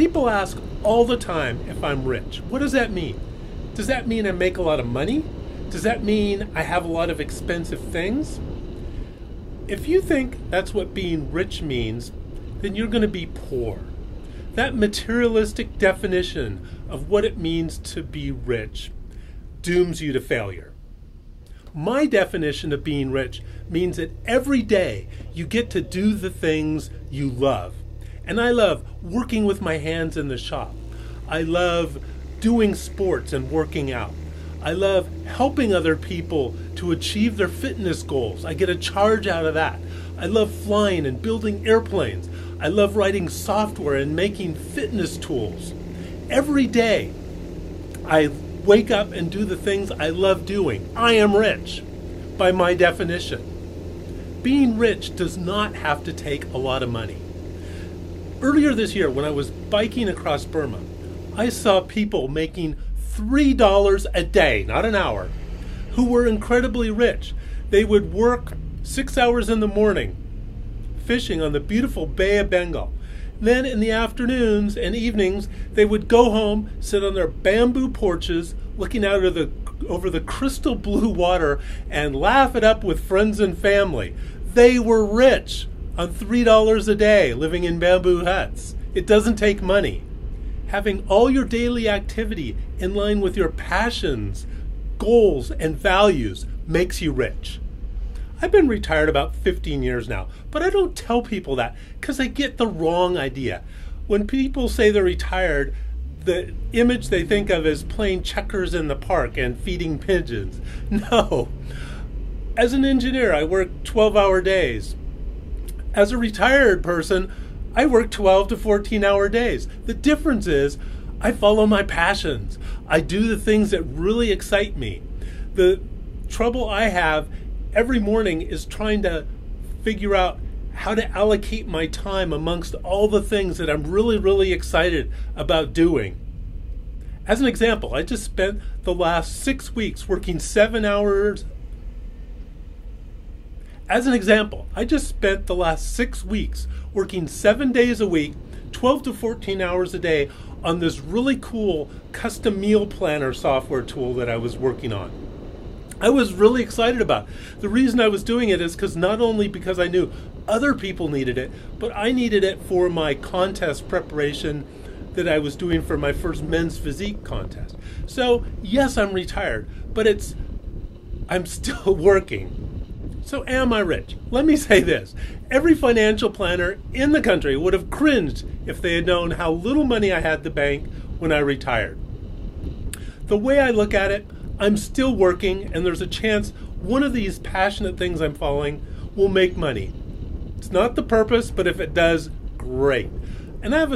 People ask all the time if I'm rich. What does that mean? Does that mean I make a lot of money? Does that mean I have a lot of expensive things? If you think that's what being rich means, then you're going to be poor. That materialistic definition of what it means to be rich dooms you to failure. My definition of being rich means that every day you get to do the things you love. And I love working with my hands in the shop. I love doing sports and working out. I love helping other people to achieve their fitness goals. I get a charge out of that. I love flying and building airplanes. I love writing software and making fitness tools. Every day I wake up and do the things I love doing. I am rich by my definition. Being rich does not have to take a lot of money. Earlier this year, when I was biking across Burma, I saw people making $3 a day, not an hour, who were incredibly rich. They would work 6 hours in the morning fishing on the beautiful Bay of Bengal. Then in the afternoons and evenings, they would go home, sit on their bamboo porches, looking out over the crystal blue water and laugh it up with friends and family. They were rich on $3 a day, living in bamboo huts. It doesn't take money. Having all your daily activity in line with your passions, goals, and values makes you rich. I've been retired about 15 years now, but I don't tell people that because they get the wrong idea. When people say they're retired, the image they think of is playing checkers in the park and feeding pigeons. No. As an engineer, I work 12-hour days. As a retired person, I work 12 to 14-hour days. The difference is I follow my passions. I do the things that really excite me. The trouble I have every morning is trying to figure out how to allocate my time amongst all the things that I'm really, really excited about doing. As an example, I just spent the last 6 weeks working 7 hours. As an example, I just spent the last 6 weeks working 7 days a week, 12 to 14 hours a day on this really cool custom meal planner software tool that I was working on. I was really excited about it. The reason I was doing it is not only because I knew other people needed it, but I needed it for my contest preparation that I was doing for my first men's physique contest. So yes, I'm retired, but I'm still working. So am I rich? Let me say this. Every financial planner in the country would have cringed if they had known how little money I had in the bank when I retired. The way I look at it, I'm still working, and there's a chance one of these passionate things I'm following will make money. It's not the purpose, but if it does, great. And I have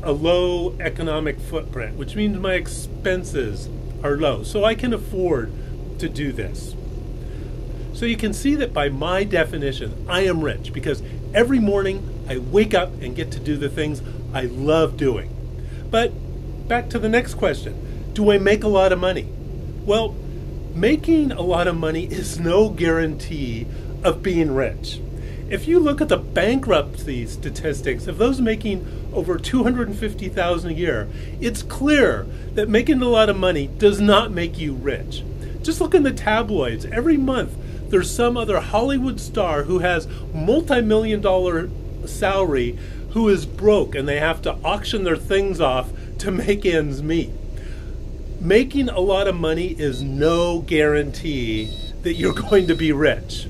a low economic footprint, which means my expenses are low, so I can afford to do this. So you can see that by my definition, I am rich because every morning I wake up and get to do the things I love doing. But back to the next question. Do I make a lot of money? Well, making a lot of money is no guarantee of being rich. If you look at the bankruptcy statistics of those making over $250,000 a year, it's clear that making a lot of money does not make you rich. Just look in the tabloids. Every month, there's some other Hollywood star who has multi-million-dollar salary who is broke and they have to auction their things off to make ends meet. Making a lot of money is no guarantee that you're going to be rich.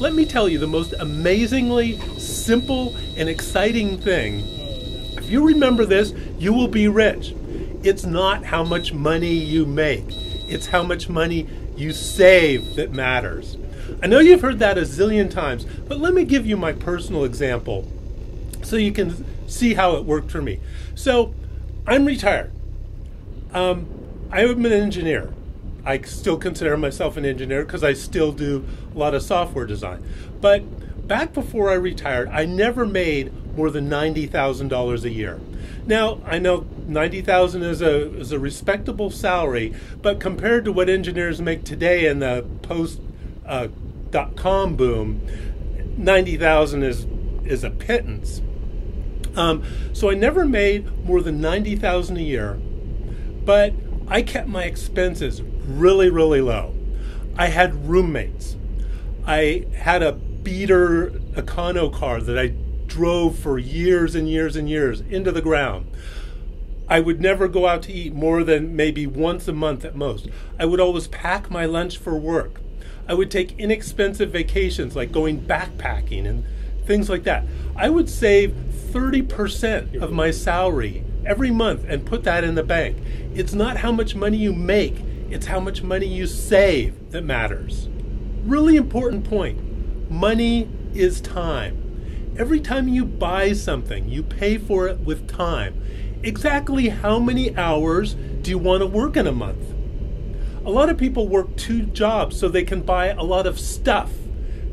Let me tell you the most amazingly simple and exciting thing. If you remember this, you will be rich. It's not how much money you make. It's how much money you save that matters. I know you've heard that a zillion times, but let me give you my personal example so you can see how it worked for me. So I'm retired. I'm an engineer. I still consider myself an engineer because I still do a lot of software design. But back before I retired, I never made more than $90,000 a year. Now, I know $90,000 is a respectable salary, but compared to what engineers make today in the post-dot-com boom, $90,000 is a pittance. So I never made more than $90,000 a year, but I kept my expenses really, really low. I had roommates. I had a beater Econo car that I drove for years and years and years into the ground. I would never go out to eat more than maybe once a month at most. I would always pack my lunch for work. I would take inexpensive vacations like going backpacking and things like that. I would save 30% of my salary every month and put that in the bank. It's not how much money you make, it's how much money you save that matters. Really important point. Money is time. Every time you buy something, you pay for it with time. Exactly how many hours do you want to work in a month? A lot of people work 2 jobs so they can buy a lot of stuff.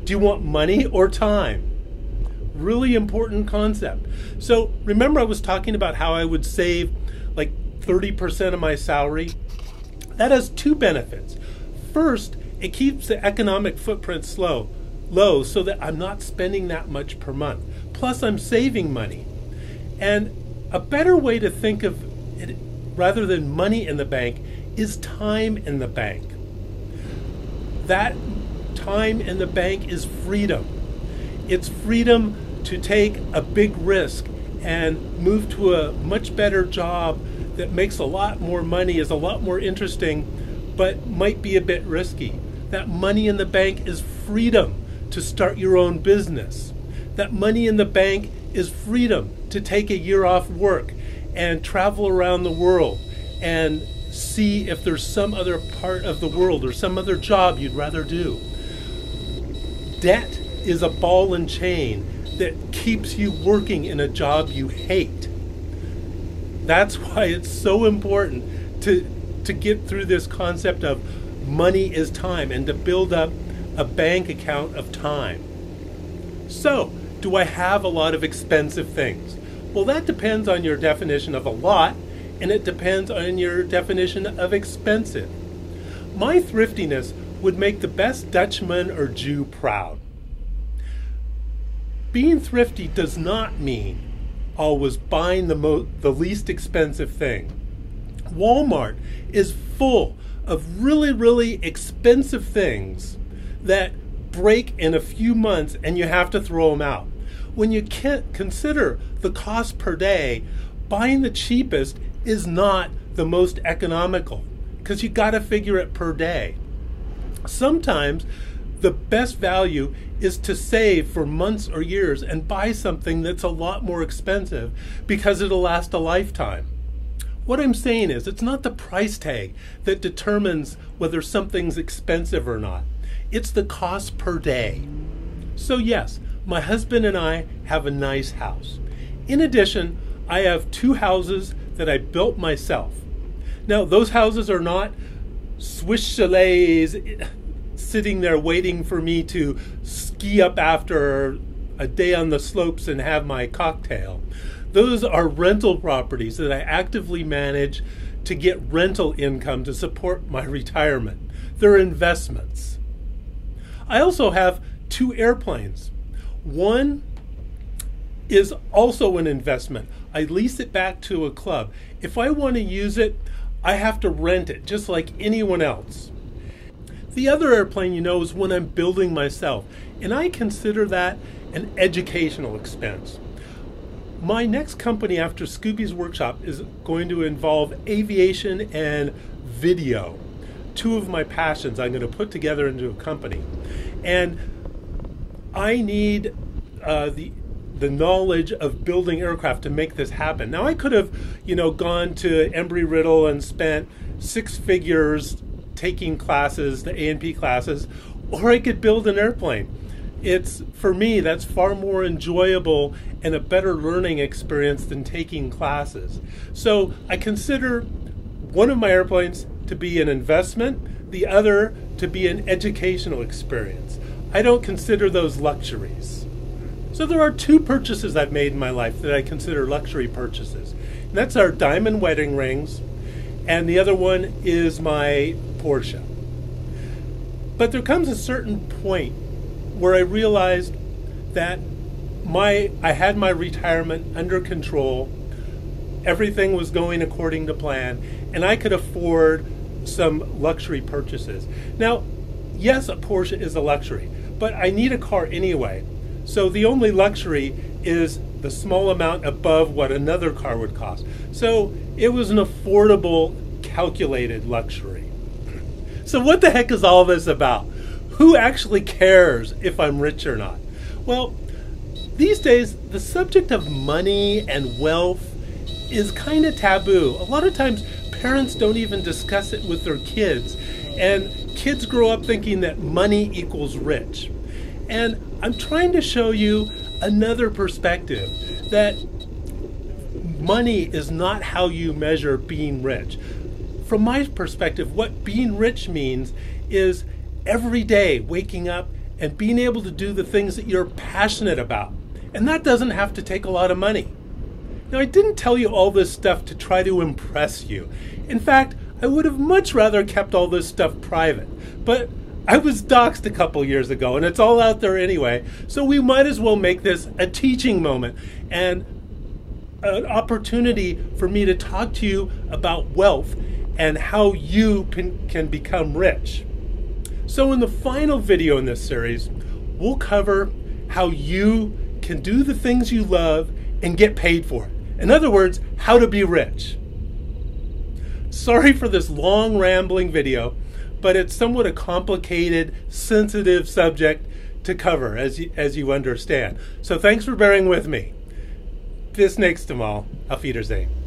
Do you want money or time? Really important concept. So remember I was talking about how I would save like 30% of my salary? That has 2 benefits. First, it keeps the economic footprint low so that I'm not spending that much per month. Plus I'm saving money. And a better way to think of it rather than money in the bank is time in the bank. That time in the bank is freedom. It's freedom to take a big risk and move to a much better job that makes a lot more money, is a lot more interesting, but might be a bit risky. That money in the bank is freedom to start your own business. That money in the bank is freedom to take a year off work and travel around the world and see if there's some other part of the world or some other job you'd rather do. Debt is a ball and chain that keeps you working in a job you hate. That's why it's so important to get through this concept of money is time and to build up a bank account of time. So, do I have a lot of expensive things? Well, that depends on your definition of a lot, and it depends on your definition of expensive. My thriftiness would make the best Dutchman or Jew proud. Being thrifty does not mean always buying the least expensive thing. Walmart is full of really, really expensive things that break in a few months and you have to throw them out. When you can't consider the cost per day, buying the cheapest is not the most economical because you got to figure it per day. Sometimes the best value is to save for months or years and buy something that's a lot more expensive because it'll last a lifetime. What I'm saying is it's not the price tag that determines whether something's expensive or not. It's the cost per day. So yes, my husband and I have a nice house. In addition, I have 2 houses that I built myself. Now, those houses are not Swiss chalets sitting there waiting for me to ski up after a day on the slopes and have my cocktail. Those are rental properties that I actively manage to get rental income to support my retirement. They're investments. I also have 2 airplanes. One is also an investment. I lease it back to a club. If I want to use it, I have to rent it just like anyone else. The other airplane, is when I'm building myself, and I consider that an educational expense. My next company after Scooby's Workshop is going to involve aviation and video. 2 of my passions I'm going to put together into a company. And I need the knowledge of building aircraft to make this happen. Now I could have, gone to Embry-Riddle and spent 6 figures taking classes, the A&P classes, or I could build an airplane. For me, that's far more enjoyable and a better learning experience than taking classes. So I consider one of my airplanes to be an investment, the other to be an educational experience. I don't consider those luxuries. So there are 2 purchases I've made in my life that I consider luxury purchases. And that's our diamond wedding rings, and the other one is my Porsche. But there comes a certain point where I realized that I had my retirement under control. Everything was going according to plan, and I could afford some luxury purchases. Now, yes, a Porsche is a luxury, but I need a car anyway. So the only luxury is the small amount above what another car would cost. So it was an affordable, calculated luxury. So what the heck is all this about? Who actually cares if I'm rich or not? Well, these days, the subject of money and wealth is kind of taboo. A lot of times, parents don't even discuss it with their kids, and kids grow up thinking that money equals rich. And I'm trying to show you another perspective, that money is not how you measure being rich. From my perspective, what being rich means is every day waking up and being able to do the things that you're passionate about. And that doesn't have to take a lot of money. Now, I didn't tell you all this stuff to try to impress you. In fact, I would have much rather kept all this stuff private. But I was doxxed a couple years ago, and it's all out there anyway, so we might as well make this a teaching moment and an opportunity for me to talk to you about wealth and how you can become rich. So in the final video in this series, we'll cover how you can do the things you love and get paid for it. In other words, how to be rich. Sorry for this long rambling video, but it's somewhat a complicated, sensitive subject to cover, as you understand. So thanks for bearing with me. Bis nächste Mal. Auf Wiedersehen.